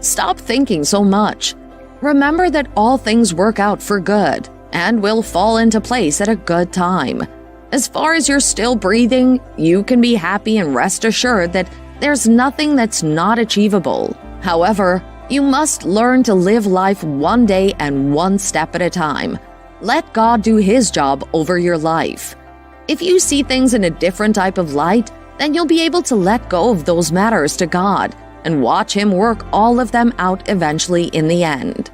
Stop thinking so much. Remember that all things work out for good and will fall into place at a good time. As far as you're still breathing, you can be happy and rest assured that there's nothing that's not achievable. However, you must learn to live life one day and one step at a time. Let God do His job over your life. If you see things in a different type of light, then you'll be able to let go of those matters to God and watch Him work all of them out eventually in the end.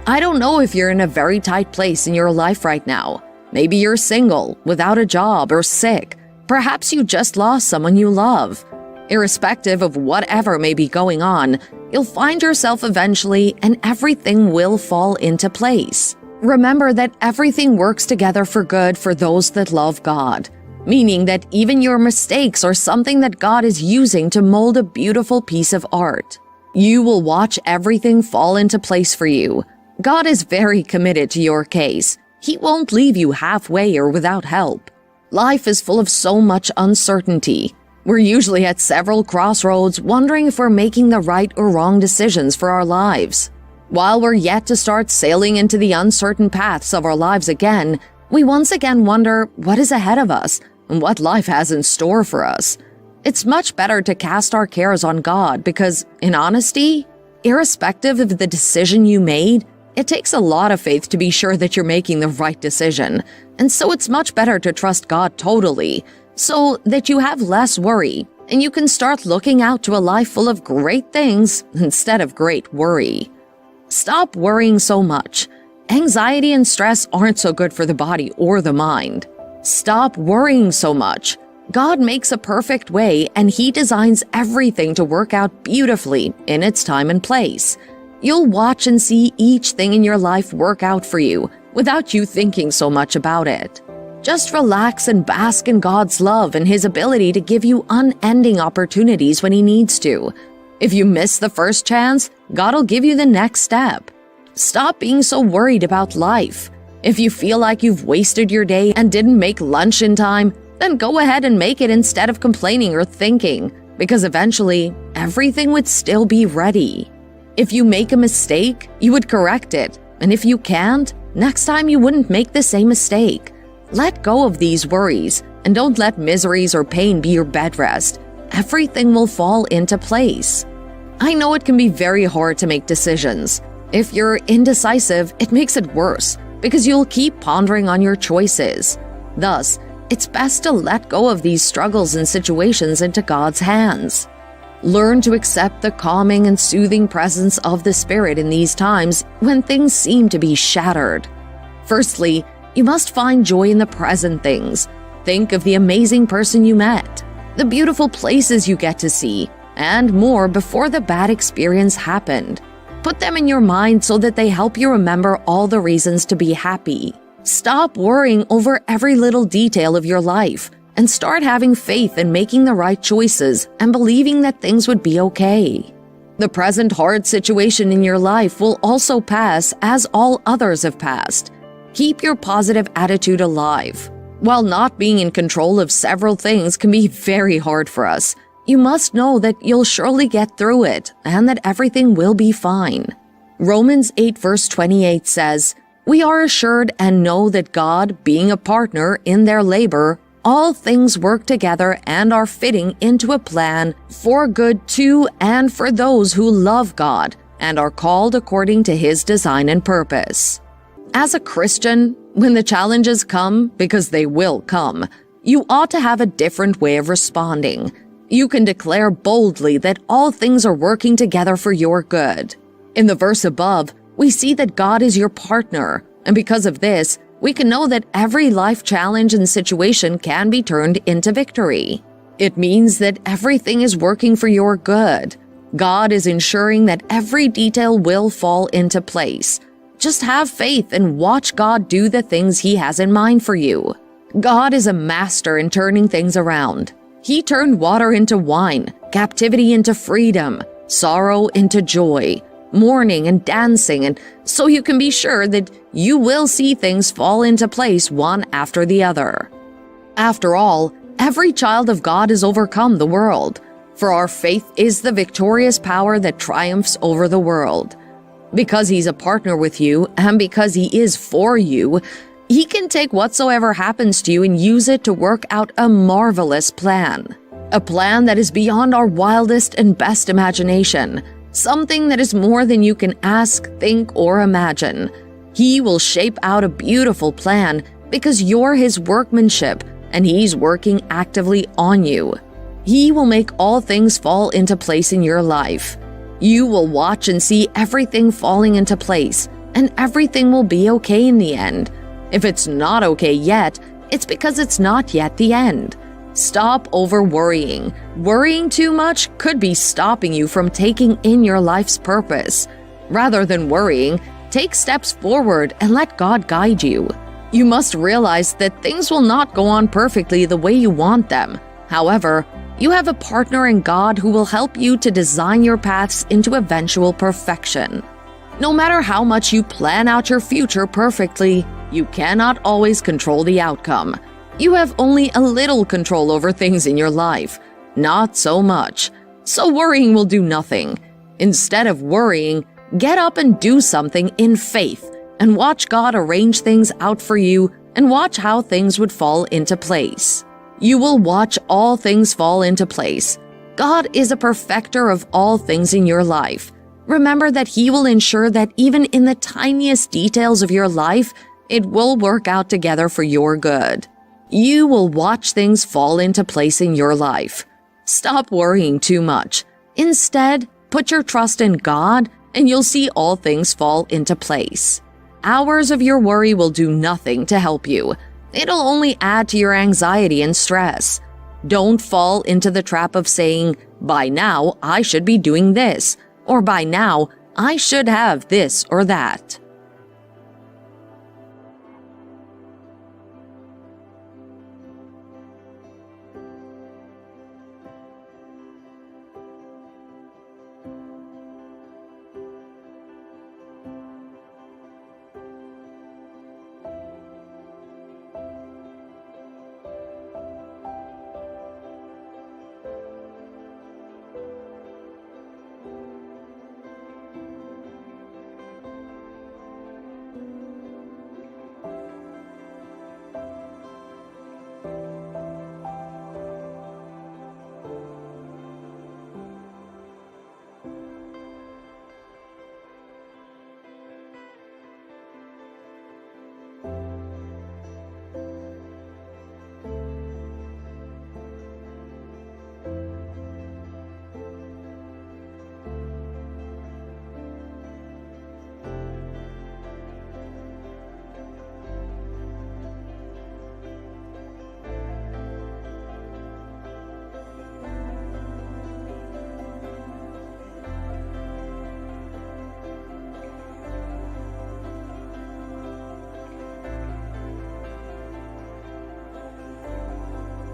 I don't know if you're in a very tight place in your life right now. Maybe you're single, without a job, or sick. Perhaps you just lost someone you love. Irrespective of whatever may be going on, you'll find yourself eventually and everything will fall into place. Remember that everything works together for good for those that love God, meaning that even your mistakes are something that God is using to mold a beautiful piece of art. You will watch everything fall into place for you. God is very committed to your case. He won't leave you halfway or without help. Life is full of so much uncertainty. We're usually at several crossroads wondering if we're making the right or wrong decisions for our lives. While we're yet to start sailing into the uncertain paths of our lives again, we once again wonder what is ahead of us and what life has in store for us. It's much better to cast our cares on God because, in honesty, irrespective of the decision you made, it takes a lot of faith to be sure that you're making the right decision. And so it's much better to trust God totally, so that you have less worry and you can start looking out to a life full of great things instead of great worry. Stop worrying so much. Anxiety and stress aren't so good for the body or the mind. Stop worrying so much. God makes a perfect way and He designs everything to work out beautifully in its time and place. You'll watch and see each thing in your life work out for you without you thinking so much about it. Just relax and bask in God's love and His ability to give you unending opportunities when He needs to. If you miss the first chance, God'll give you the next step. Stop being so worried about life. If you feel like you've wasted your day and didn't make lunch in time, then go ahead and make it instead of complaining or thinking, because eventually, everything would still be ready. If you make a mistake, you would correct it, and if you can't, next time you wouldn't make the same mistake. Let go of these worries, and don't let miseries or pain be your bed rest. Everything will fall into place. I know it can be very hard to make decisions. If you're indecisive, it makes it worse, because you'll keep pondering on your choices. Thus, it's best to let go of these struggles and situations into God's hands. Learn to accept the calming and soothing presence of the Spirit in these times when things seem to be shattered. Firstly, you must find joy in the present things. Think of the amazing person you met, the beautiful places you get to see, and more before the bad experience happened. Put them in your mind so that they help you remember all the reasons to be happy. Stop worrying over every little detail of your life and start having faith in making the right choices and believing that things would be okay. The present hard situation in your life will also pass as all others have passed. Keep your positive attitude alive. While not being in control of several things can be very hard for us, you must know that you'll surely get through it and that everything will be fine. Romans 8 verse 28 says, "We are assured and know that God, being a partner in their labor, all things work together and are fitting into a plan for good to and for those who love God and are called according to His design and purpose." As a Christian, when the challenges come, because they will come, you ought to have a different way of responding. You can declare boldly that all things are working together for your good. In the verse above, we see that God is your partner, and because of this, we can know that every life challenge and situation can be turned into victory. It means that everything is working for your good. God is ensuring that every detail will fall into place. Just have faith and watch God do the things He has in mind for you. God is a master in turning things around. He turned water into wine, captivity into freedom, sorrow into joy, mourning and dancing, and so you can be sure that you will see things fall into place one after the other. After all, every child of God has overcome the world. For our faith is the victorious power that triumphs over the world. Because He's a partner with you and because He is for you, He can take whatsoever happens to you and use it to work out a marvelous plan. A plan that is beyond our wildest and best imagination. Something that is more than you can ask, think, or imagine. He will shape out a beautiful plan because you're His workmanship and He's working actively on you. He will make all things fall into place in your life. You will watch and see everything falling into place, and everything will be okay in the end. If it's not okay yet, it's because it's not yet the end. Stop over-worrying. Worrying too much could be stopping you from taking in your life's purpose. Rather than worrying, take steps forward and let God guide you. You must realize that things will not go on perfectly the way you want them. However, you have a partner in God who will help you to design your paths into eventual perfection. No matter how much you plan out your future perfectly, you cannot always control the outcome. You have only a little control over things in your life, not so much. So worrying will do nothing. Instead of worrying, get up and do something in faith and watch God arrange things out for you and watch how things would fall into place. You will watch all things fall into place. God is a perfecter of all things in your life. Remember that He will ensure that even in the tiniest details of your life, it will work out together for your good. You will watch things fall into place in your life. Stop worrying too much. Instead, put your trust in God and you'll see all things fall into place. Hours of your worry will do nothing to help you. It'll only add to your anxiety and stress. Don't fall into the trap of saying, "By now, I should be doing this," or "By now, I should have this or that."